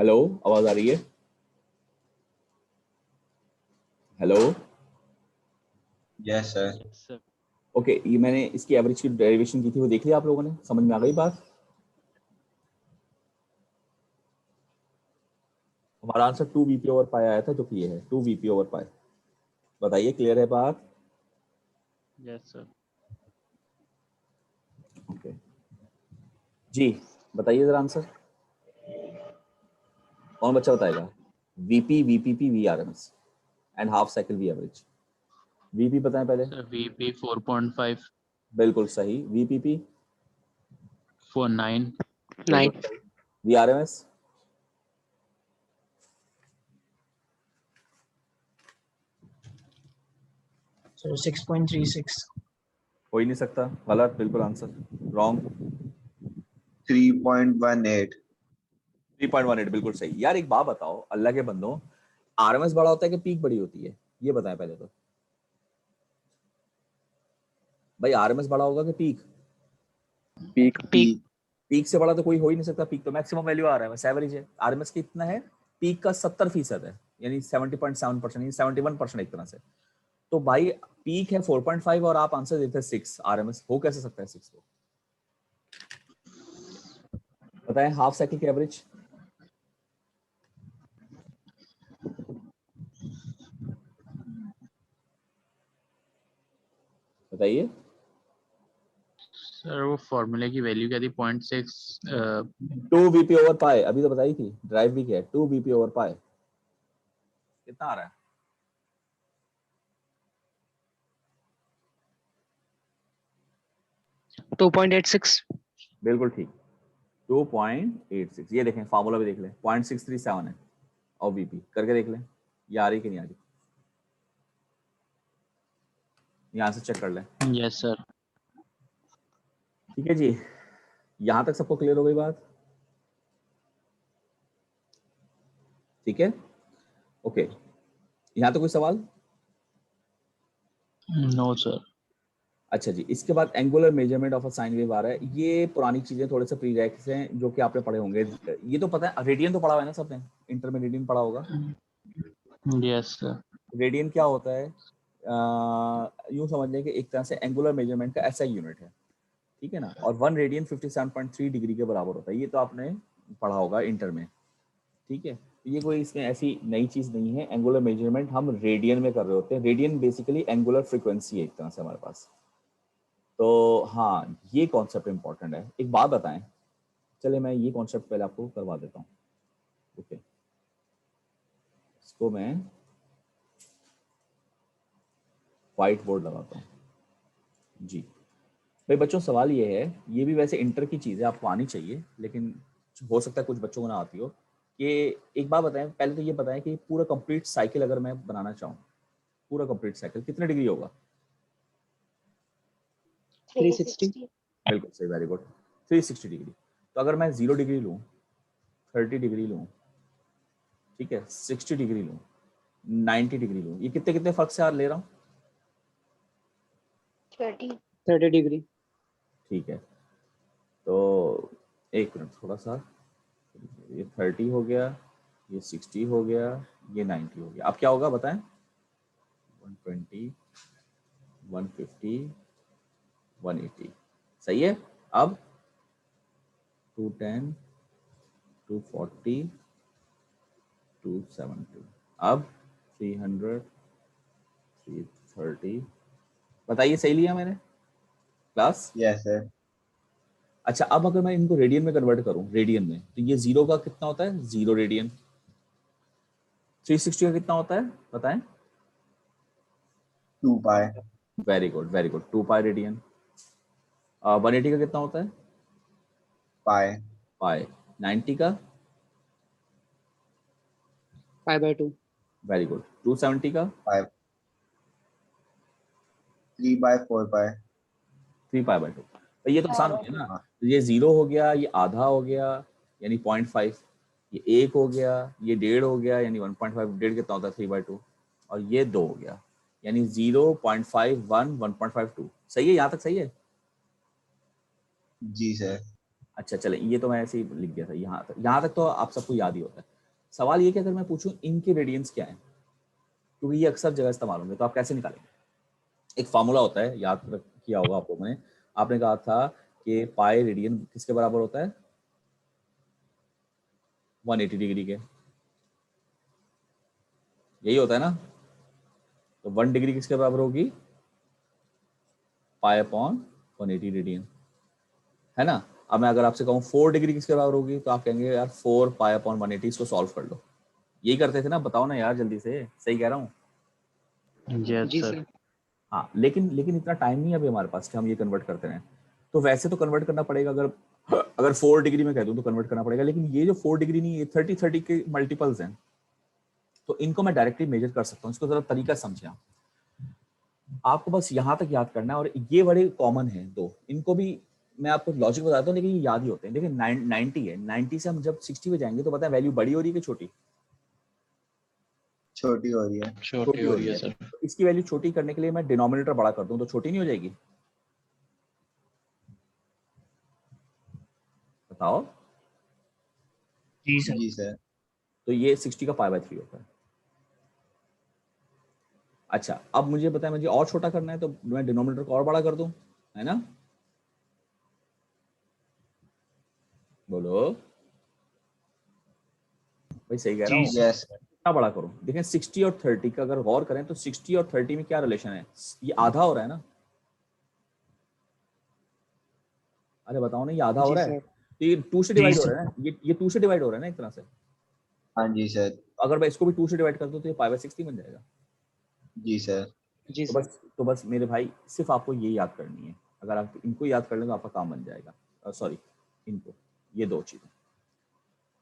Hello, आवाज आ रही है? हेलो। Yes sir. ओके, ये मैंने इसकी एवरेज की डेरिवेशन की थी, वो देख लिया आप लोगों ने? समझ में आ गई बात? हमारा आंसर 2 VP ओवर पाई आया था, जो कि ये है 2 VP ओवर पाई। बताइए, क्लियर है बात? Yes sir. ओके जी, बताइए जरा आंसर। कौन बच्चा बताएगा? VP, VPP, VRMS and half cycle V average. VP बताएं पहले। सर वीपी 4.5, बिल्कुल सही। VPP 9, VRMS So 6.36. हो ही नहीं सकता, गलत, बिल्कुल आंसर रॉन्ग। 3.18। 3.18 बिल्कुल सही। यार एक बात बताओ, अल्लाह के बंदो, आरएमएस बड़ा होता है कि पीक बड़ी होती है? ये बताएं पहले तो भाई, आरएमएस बड़ा होगा कि पीक? पीक से बड़ा तो कोई हो ही नहीं सकता। पीक तो मैक्सिमम वैल्यू आरएमएस एवरेज है। आरएमएस कितना है? पीक का 70% है, यानी 70.7%, यानी 71% एक तरह से। तो भाई पीक है 4.5 और आप आंसर देते हैं 6। आरएमएस हो कैसे सकता है 6 को? बताएं हाफ साइकिल की एवरेज। बताइए। सर वो फॉर्मूले की वैल्यू क्या थी? 0.6। 2 VP ओवर पाई, अभी तो बताई थी, ड्राइव भी किया है। 2 VP ओवर पाई कितना आ रहा है? 2.86. बिल्कुल ठीक, 2.86। ये देखें, फार्मूला भी देख लें, 0.637 है। और वीपी करके देख लें, ये आ रही कि नहीं आ रही? यहाँ से चेक कर लें। Yes sir. ठीक है जी, यहां तक सबको क्लियर हो गई बात? ठीक है, ओके। यहाँ तो कोई सवाल? No sir. अच्छा जी, इसके बाद angular measurement of a sine wave आ रहा है। ये पुरानी चीजें, थोड़े से प्रीरेक्स हैं जो कि आपने पढ़े होंगे। ये तो पता है, रेडियन तो पढ़ा हुआ है ना सबने? इंटर में रेडियन पढ़ा होगा। Yes sir. रेडियन क्या होता है? यूं समझ लें कि एक तरह से एंगुलर मेजरमेंट का ऐसा यूनिट है, ठीक है ना। और 1 रेडियन 57.3 डिग्री के बराबर होता है। ये तो आपने पढ़ा होगा इंटर में, ठीक है। ये कोई इसमें ऐसी नई चीज नहीं है। एंगुलर मेजरमेंट हम रेडियन में कर रहे होते हैं। रेडियन बेसिकली एंगुलर फ्रीक्वेंसी है एक तरह से हमारे पास। तो हाँ, ये कॉन्सेप्ट इंपॉर्टेंट है। एक बात बताएं, चले मैं ये कॉन्सेप्ट पहले आपको करवा देता हूँ। ओके, इसको मैं व्हाइट बोर्ड लगाता हूँ जी। भाई बच्चों, सवाल ये है, ये भी वैसे इंटर की चीज़ है, आपको आनी चाहिए, लेकिन हो सकता है कुछ बच्चों को ना आती हो। कि एक बात बताएं, पहले तो ये बताएं कि पूरा कंप्लीट साइकिल अगर मैं बनाना चाहूँ, पूरा कंप्लीट साइकिल कितने डिग्री होगा? 360. बिल्कुल सही, वेरी गुड, 360 डिग्री। तो अगर मैं 0 डिग्री लूँ, 30 डिग्री लूँ, ठीक है, 60 डिग्री लूँ, 90 डिग्री लूँ, ये कितने कितने फर्क से ले रहा हूँ? 30 degree. ठीक है, तो एक मिनट, थोड़ा सा, ये 30 हो गया, ये 60 हो गया, ये 90 हो गया। अब क्या होगा बताएं? 120, 150, 180, सही है। अब 210, 240, 270, अब 300, 330। बताइए, सही लिया मैंने क्लास? Yes sir. अच्छा, अब अगर मैं इनको रेडियन में कन्वर्ट करूं, रेडियन में, तो ये 0 का कितना होता है? 0 रेडियन। 360 का कितना होता है बताएं? 2 pi. Very good, very good, 2 pi radian. 180 का कितना होता है? पाई। पाई। 90 का? Pi/2. Very good. 270 का? 5। 3/4 पाई। 3 पाई/2। तो ये तो आसान हो गया ना। तो ये 0 हो गया, ये आधा हो गया यानी 0.5, ये 1 हो गया, ये 1.5 हो गया यानी 1.5। 1.5 कितना होता है? 3/2। और ये 2 हो गया यानी 0.51, 1.52। सही है, यहाँ तक सही है? जी सर। अच्छा चले, ये तो मैं ऐसे ही लिख दिया था। यहाँ तक तो आप सबको याद ही होता है। सवाल ये कि अगर मैं पूछूं इनके रेडियंस क्या है, क्योंकि ये अक्सर जगह इस्तेमाल होंगे, तो आप कैसे निकालेंगे? एक फार्मूला होता है, याद किया होगा आप लोगों ने, आपने कहा था कि पाई रेडियन किसके बराबर होता है? 180 डिग्री के, यही होता है ना? तो 1 डिग्री किसके बराबर होगी? पाई अपॉन 180 रेडियन, है ना? अब मैं अगर आपसे कहूँ 4 डिग्री किसके बराबर होगी, तो आप कहेंगे यार 4 पाई अपॉन 180, इसको सॉल्व कर लो। यही करते थे ना? बताओ ना यार जल्दी से, सही कह रहा हूँ? यस जी सर। सर। हाँ, लेकिन इतना टाइम नहीं है अभी हमारे पास कि हम ये कन्वर्ट करते रहें। तो वैसे तो कन्वर्ट करना पड़ेगा, अगर 4 डिग्री में कह दूं तो कन्वर्ट करना पड़ेगा, लेकिन ये जो 4 डिग्री नहीं, ये 30 के मल्टीपल्स हैं, तो इनको मैं डायरेक्टली मेजर कर सकता हूँ। इसको जरा तरीका समझें आप। आपको बस यहाँ तक याद करना है, और ये बड़े कॉमन है दो, इनको भी मैं आपको लॉजिक बताता हूँ, लेकिन ये याद ही होते हैं। देखिए 90 है, 90 से हम जब 60 पे जाएंगे तो पता है वैल्यू बड़ी हो रही है कि छोटी? छोटी हो रही है। छोटी हो रही है सर। तो इसकी वैल्यू छोटी करने के लिए मैं डिनोमिनेटर बड़ा कर दूं तो छोटी नहीं हो जाएगी? बताओ। जी सर। जी सर। तो ये 60 का पाई/3 होता है। अच्छा, अब मुझे बताएं, मुझे और छोटा करना है तो मैं डिनोमिनेटर को और बड़ा कर दूं, है ना? बोलो भाई, सही कह रहा जी हूँ? सर। यस। कितना बड़ा करूं? देखें 60 और 30 का अगर गौर करें तो 60 और 30 में क्या रिलेशन है? ये आधा हो रहा है ना? अरे बताओ ना, ये आधा हो जी रहा है, सर। तो ये 2 से जी डिवाइड हो सर। रहा है ना? ये 2 से डिवाइड हो रहा है ना एक तरह से। हाँ जी सर। अगर मैं इसको भी 2 से डिवाइड कर दूं तो ये पाई/60 बन जाएगा। जी सर। जी तो सर। बस मेरे भाई, सिर्फ आपको ये याद करनी है। अगर आप इनको याद कर लें तो आपका काम बन जाएगा। सॉरी, इनको, ये दो चीजें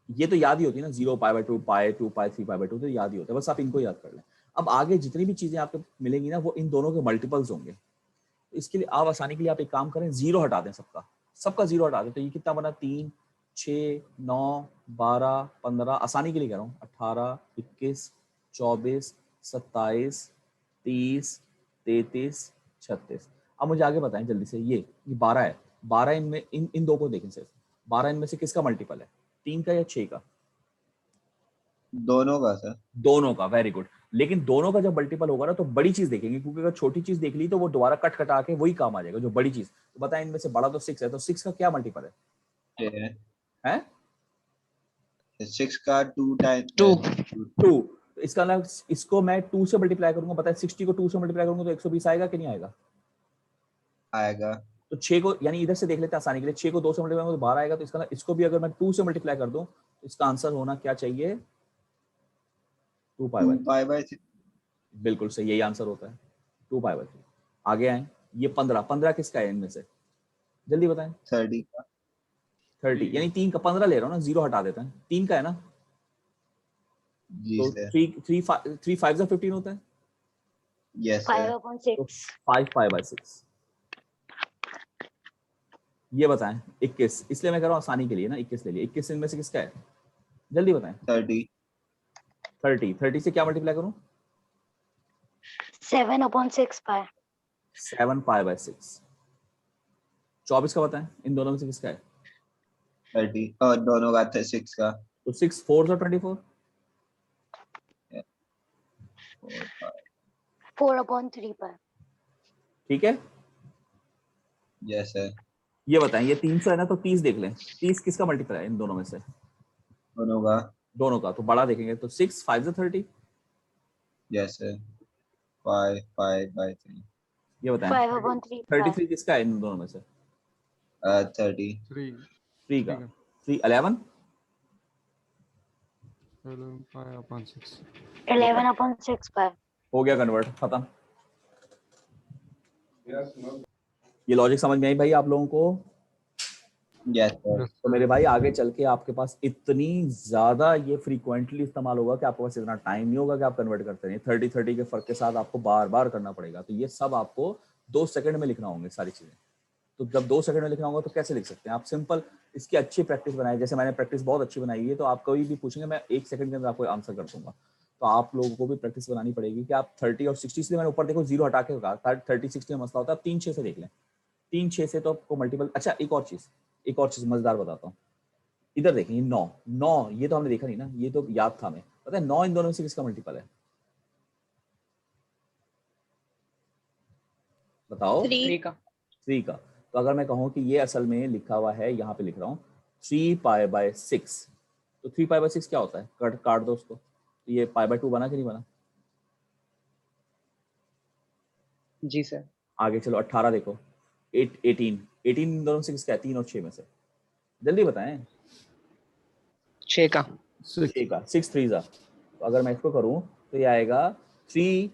ये तो याद ही होती है ना, 0 पाई/2 पाई 2 पाई 3 पाई/2, तो याद ही होता है। बस आप इनको याद कर लें। अब आगे जितनी भी चीजें आपको मिलेंगी ना, वो इन दोनों के मल्टीपल्स होंगे। तो इसके लिए आप आसानी के लिए आप एक काम करें, 0 हटा दें, सबका 0 हटा दें। तो ये कितना बना? 3 6 9 12 15, आसानी के लिए कह रहा हूँ, 18 21 24 27 30 33 36। अब मुझे आगे बताएं जल्दी से, ये 12 है, 12 इनमें, इन दो को देखें सिर्फ, 12 इनमें से किसका मल्टीपल है? 3 का या 6 का? दोनों का सर। दोनों का, वेरी गुड। लेकिन दोनों का जब मल्टीपल होगा ना तो बड़ी चीज देखेंगे, क्योंकि अगर छोटी चीज देख ली तो वो दोबारा कट कटा के वही काम आ जाएगा जो बड़ी चीज। तो बताएं, इनमें से बड़ा तो 6 है, तो 6 का क्या मल्टीपल है? 6 का 2 टाइम 2। 2। तो इसका मतलब इसको मैं 2 से मल्टीप्लाई करूंगा, बताएं 60 को 2 से मल्टीप्लाई करूंगा तो 120 आएगा कि नहीं आएगा? आएगा। तो 6 को, यानी इधर से देख लेते हैं आसानी के लिए, 6 को 2 से मल्टीप्लाई करूंगा तो 12 आएगा। तो इसका मतलब इसको भी अगर मैं 2 से मल्टीप्लाई कर दूं तो इसका आंसर होना क्या चाहिए? 2 2 पाई/3। पाई/3। बिल्कुल सही, यही आंसर होता है, 2 पाई/3। आगे आए, ये 15 किसका है इनमें से? जल्दी बताएं। 30 का। 30, यानी 3 का 15 ले रहा हूँ ना, 0 हटा देता है, 3 का है ना? जी तो सर। 3 5 15 होता है, यस सर। 5/6। तो 5 पाई/6। ये बताएं 21, इसलिए मैं कह रहा हूँ आसानी के लिए ना 21 ले लिया। 21 इनमें से किसका है? जल्दी बताएं। 30। 30 से क्या मल्टीप्लाई करूँ? 7/6 पाई। 7 पाई/6। 24 का बताएं, इन दोनों में से किसका है? 30 और दोनों का 6 का। तो 6 4 24। 4 5। 4/3 पाई। ठीक है, यस सर। ये बताएं, ये 300 है ना, तो 30 देख लें, 30 किसका मल्टीपल है इन दोनों में से? दोनों का। दोनों का, तो बड़ा देखेंगे तो 6 5 30। Yes sir. 5/3। ये बताएं 5/3 पाई। 33 किसका है इन दोनों में से? 30। 3 का। 3 11। 11/6 पाई। हो गया कन्वर्ट, खत्म। ये लॉजिक समझ में आई भाई आप लोगों को? Yes sir. तो मेरे भाई, आगे चल के आपके पास इतनी ज्यादा ये फ्रीक्वेंटली इस्तेमाल होगा कि आपके पास इतना टाइम नहीं होगा कि आप कन्वर्ट करते रहिए। 30 के फर्क के साथ आपको बार बार करना पड़ेगा। तो ये सब आपको 2 सेकंड में लिखना होंगे सारी चीजें। तो जब 2 सेकंड में लिखना होगा तो कैसे लिख सकते हैं आप? सिंपल, इसकी अच्छी प्रैक्टिस बनाए, जैसे मैंने प्रैक्टिस बहुत अच्छी बनाई है। तो आप कोई भी पूछेंगे, मैं 1 सेकंड के अंदर आपको आंसर कर दूंगा। तो आप लोगों को भी प्रैक्टिस बनानी पड़ेगी कि आप 30 और 60, इसलिए मैंने ऊपर देखो 0 हटा के कहा, 30 60 में मसला होता है। आप 3 6 से देख लें, 3 6 से तो आपको मल्टीपल। अच्छा, एक और चीज मजेदार बताता हूँ। इधर देखें 9 9 ये तो हमने देखा नहीं ना, ये तो याद था हमें, पता है 9 इन दोनों में से किसका मल्टीपल है बताओ? 3 का 3 का। तो अगर मैं कहूँ कि ये असल में लिखा हुआ है, यहाँ पे लिख रहा हूँ 3π/6, तो 3π/6 क्या होता है? काट दो उसको, तो ये π/2 बना कि नहीं बना? जी सर। आगे चलो 18 देखो, 18 इन दोनों से किसका है? 3 और 6 में से, जल्दी बताएं। 6 का 6 का, 6 3 जा। तो अगर मैं इसको करूं तो ये आएगा 3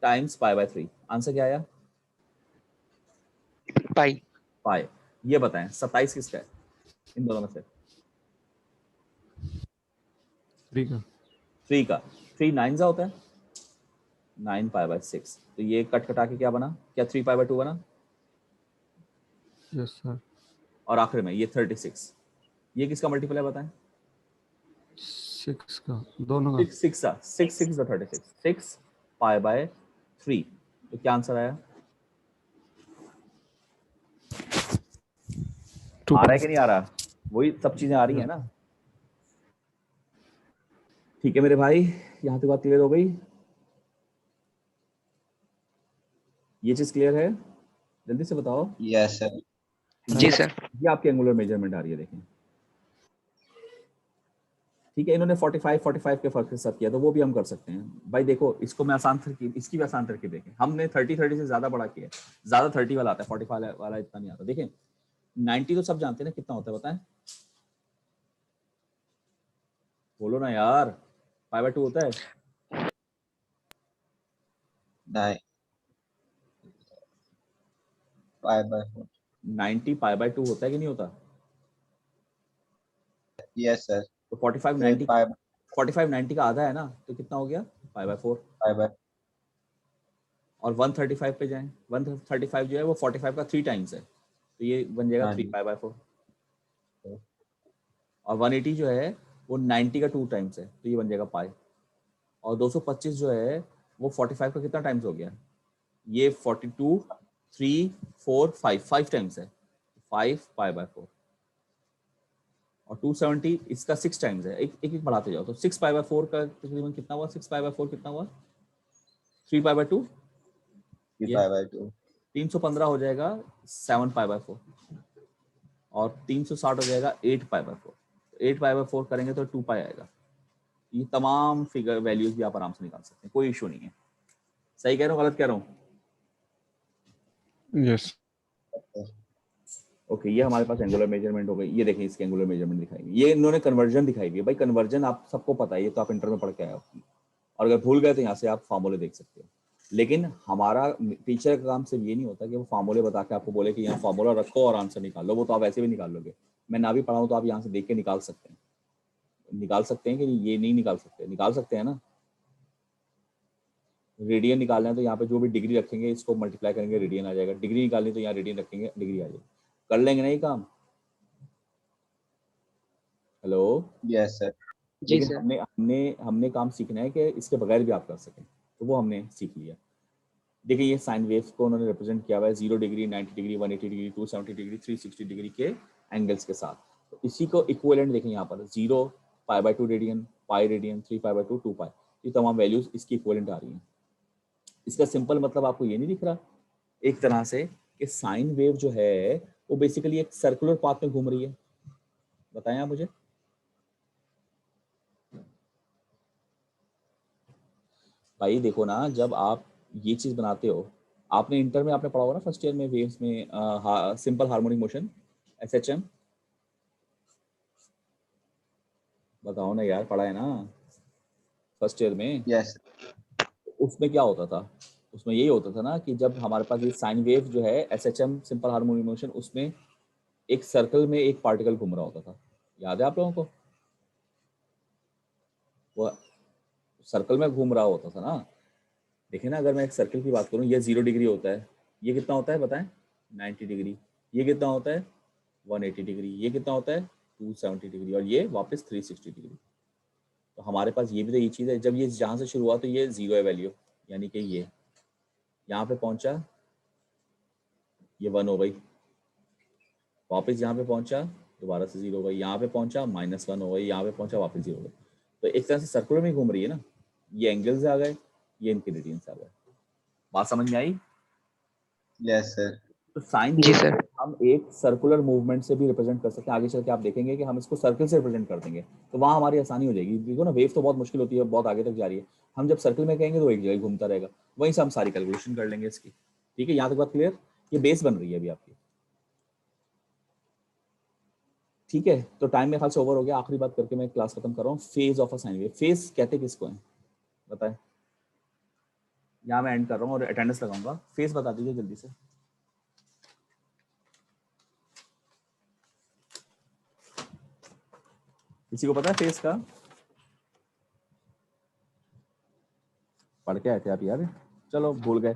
टाइम्स π/3। आंसर क्या आया? पाई। पाई। ये बताएं 27 किसका है इन दोनों में से? 3 का 3 का। 3 9 जा होता है, 9π/6। तो ये कट कटा के क्या बना? क्या 3π/2 बना? Yes sir. और आखिर में ये 36, ये किसका मल्टीपल है बताएं? 6 का, दोनों का 6 6 6 36, 6π/3। तो क्या आंसर आया? आ रहा है कि नहीं आ रहा? वही सब चीजें आ रही है ना? ठीक है मेरे भाई, यहाँ तक बात क्लियर हो गई? ये चीज क्लियर है? जल्दी से बताओ। Yes sir. जी सर। ये आपकी एंगुलर मेजरमेंट आ रही है, देखें। ठीक है, इन्होंने 45 के फर्क के साथ किया, तो वो भी हम कर सकते हैं भाई। देखो इसको मैं आसान तरकीब, इसकी भी आसान तरकीब देखें। हमने 30 से ज्यादा बड़ा किया है, ज्यादा 30 वाला आता है, 45 वाला इतना नहीं आता। देखें 90 तो सब जानते हैं ना कितना होता है, बताएं? बोलो ना यार, π/2 होता है। 9 π/4। 90 π/2 होता है कि नहीं होता? Yes sir. तो 45 90 का आधा है ना, तो कितना हो गया? π/4। π/4। और 135 पे जाएं, 135 जो है वो 45 का 3 टाइम्स है, तो ये बन जाएगा हाँ 3 जी। π/4। और 180 जो है वो 90 का 2 टाइम्स है, तो ये बन जाएगा पाई। और 225 जो है वो 45 का कितना टाइम्स हो गया? ये 42 3 4 5 टाइम्स है, 5 π/4। और 270 इसका 6 टाइम्स है, एक एक बढ़ाते जाओ, तो 6 π/4 का तकरीबन कितना हुआ? 6 π/4 कितना हुआ? 3 π/2। 3 ये π/2। 315 हो जाएगा 7 π/4। और 360 हो जाएगा 8 π/4। 8 π/4 करेंगे तो 2 पाई आएगा। ये तमाम फिगर वैल्यूज भी आप आराम से निकाल सकते हैं, कोई इशू नहीं है। सही कह रहा हूँ गलत कह रहा हूँ? यस। ओके, ये हमारे पास एंगुलर मेजरमेंट हो गई। ये देखिए इसके एंगुलर मेजरमेंट दिखाई गई। ये इन्होंने कन्वर्जन दिखाई गई। भाई कन्वर्जन आप सबको पता है, ये तो आप इंटर में पढ़ के आए हो, और अगर भूल गए तो यहाँ से आप फार्मूले देख सकते हो। लेकिन हमारा टीचर का काम सिर्फ ये नहीं होता कि वो फार्मूले बता के आपको बोले कि यहाँ फार्मूला रखो और आंसर निकाल लो। वो तो आप ऐसे भी निकाल लोगे, मैं ना भी पढ़ाऊँ तो आप यहाँ से देख के निकाल सकते हैं। निकाल सकते हैं कि ये नहीं निकाल सकते? निकाल सकते हैं ना। रेडियन निकालना है तो यहाँ पे जो भी डिग्री रखेंगे इसको मल्टीप्लाई करेंगे, रेडियन आ जाएगा। डिग्री निकालनी तो यहाँ रेडियन रखेंगे, डिग्री आ जाएगी। कर लेंगे ना ये काम? हेलो? Yes sir. जी लेकिन सर। हमने काम सीखना है कि इसके बगैर भी आप कर सकें, तो वो हमने सीख लिया। देखिए ये साइन वेव्स को उन्होंने रिप्रेजेंट किया हुआ है 0 degree, 90 degree, 180 degree, 270 degree, 360 degree के एंगल्स के साथ। तो इसी को इक्विवेलेंट देखें यहाँ पर 0 π/2 रेडियन, पाई रेडियन, 3 π/2, 2 पाई, ये तमाम वैल्यूज इसकी इक्विवेलेंट आ रही हैं। इसका सिंपल मतलब आपको ये नहीं दिख रहा एक तरह से कि साइन वेव जो है वो बेसिकली एक सर्कुलर पाथ में घूम रही है? बताएं आप मुझे। भाई देखो ना, जब आप ये चीज बनाते हो, आपने इंटर में आपने पढ़ा होगा ना फर्स्ट ईयर में वेव्स में सिंपल हार्मोनिक मोशन, SHM। बताओ ना यार, पढ़ा है ना फर्स्ट ईयर में? यस। उसमें क्या होता था? उसमें यही होता था ना कि जब हमारे पास ये साइन वेव जो है SHM सिंपल हार्मोनिक मोशन, उसमें एक सर्कल में एक पार्टिकल घूम रहा होता था। याद है आप लोगों को? वो सर्कल में घूम रहा होता था ना। देखिए ना, अगर मैं एक सर्कल की बात करूं, ये 0 डिग्री होता है, ये कितना होता है बताएं? 90 डिग्री। ये कितना होता है? 180 डिग्री। ये कितना होता है? 270 डिग्री। और ये वापस 360 डिग्री। तो हमारे पास ये भी तो ये चीज़ है, जब ये जहाँ से शुरू हुआ तो ये 0 है वैल्यू, यानी कि ये यहाँ पे पहुंचा, ये 1 हो गई, वापस यहाँ पे पहुंचा दोबारा से 0 हो गई, यहाँ पे पहुंचा -1 हो गई, यहाँ पे पहुंचा वापस 0 हो गई। तो एक तरह से सर्कुलर में घूम रही है ना, ये एंगल्स आ गए, ये इनके रेडियंस आ गए। बात समझ में आई? Yes sir. तो साइन जी सर। हम एक सर्कुलर मूवमेंट से भी रिप्रेजेंट कर सकते हैं। आगे चल के आप देखेंगे कि हम इसको सर्कल से रिप्रेजेंट कर देंगे, तो वहाँ हमारी आसानी हो जाएगी। देखो ना, वेव तो बहुत मुश्किल होती है, बहुत आगे तक जा रही है। हम जब सर्कल में कहेंगे तो एक जगह घूमता रहेगा, वहीं से हम सारी कैलकुलेशन कर लेंगे इसकी। ठीक है, यहाँ तक बात क्लियर? ये बेस बन रही है अभी आपकी। ठीक है, तो टाइम में ख्याल से ओवर हो गया। आखिरी बात करके मैं क्लास खत्म कर रहा हूँ। Phase of a sine wave, phase कहते किसको है बताएं? यहाँ मैं एंड कर रहा हूँ और अटेंडेंस लगाऊंगा। फेज बता दीजिए जल्दी से। किसी को पता है फेज का? पढ़ के आए थे आप यार? चलो भूल गए,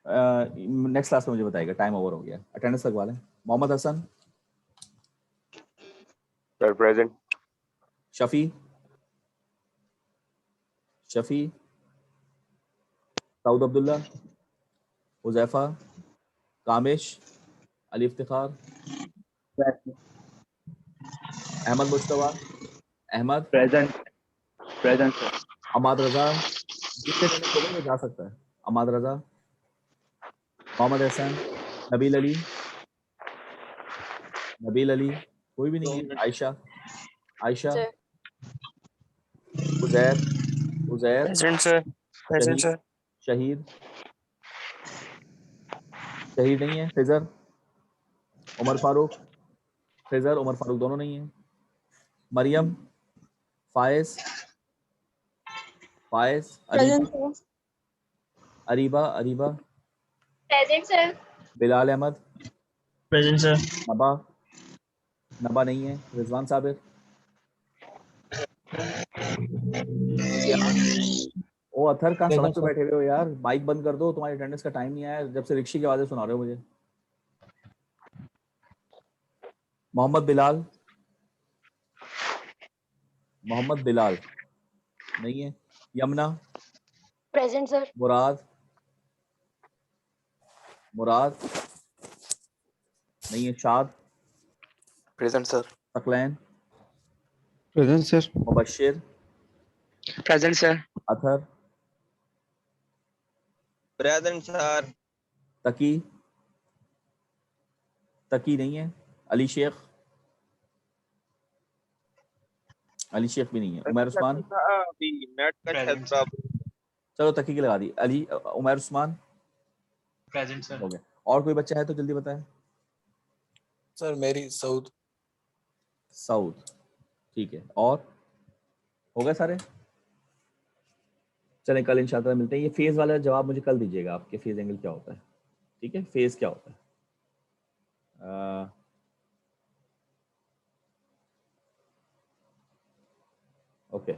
नेक्स्ट क्लास में मुझे बताएगा। टाइम ओवर हो गया, अटेंडेंस लगवा लें। Mohammad Hasan, sir present. Shafi, Shafi, Dawood Abdullah, Huzaifa, Kamish, Ali Iftikhar, Ahmad Mushtaba, Ahmad, present sir. Amad Raza, जितने अटेंडेंस हो गए वो जा सकता है। अमाद रजा, मोहम्मद एहसन, नबील अली, नबील अली, कोई भी नहीं है। Ayesha, Ayesha, Uzair, Uzair, present sir. Present शहीद, सर। शहीद, शहीद नहीं है। फिजर, उमर फारूक, फिजर, उमर फारूक दोनों नहीं है। Mariyam, Fayaz, Fayaz, Ariba, Ariba, Ariba, present sir. Bilal Ahmad, present sir. Naba, Naba नहीं है। रिजवान साबिर, ओ अथर कहाँ सड़क पे बैठे हुए हो यार? माइक बंद कर दो, तुम्हारी अटेंडेंस का टाइम नहीं आया जब से रिक्शे की आवाजें सुना रहे हो मुझे। मोहम्मद बिलाल, मोहम्मद बिलाल नहीं है। Yamuna, present sir. मुराद, मुराद नहीं है। Shad, present sir. Taqlain, present sir. Mubashshir, present sir. Athar, present sir. Taqi, Taqi नहीं है। अली शेख, अली शेख भी नहीं है। उमर उस्मान, नेट का शायद प्रॉब्लम। चलो तकी की लगा दी। Ali, Umar Usman present sir. हो गया। और कोई बच्चा है तो जल्दी बताएं। सर मेरी सऊद। साउथ, ठीक है। और हो गए सारे? चलें, कल इंशाल्लाह मिलते हैं। ये फेज वाला जवाब मुझे कल दीजिएगा, आपके फेज एंगल क्या होता है। ठीक है, फेज क्या होता है? ओके।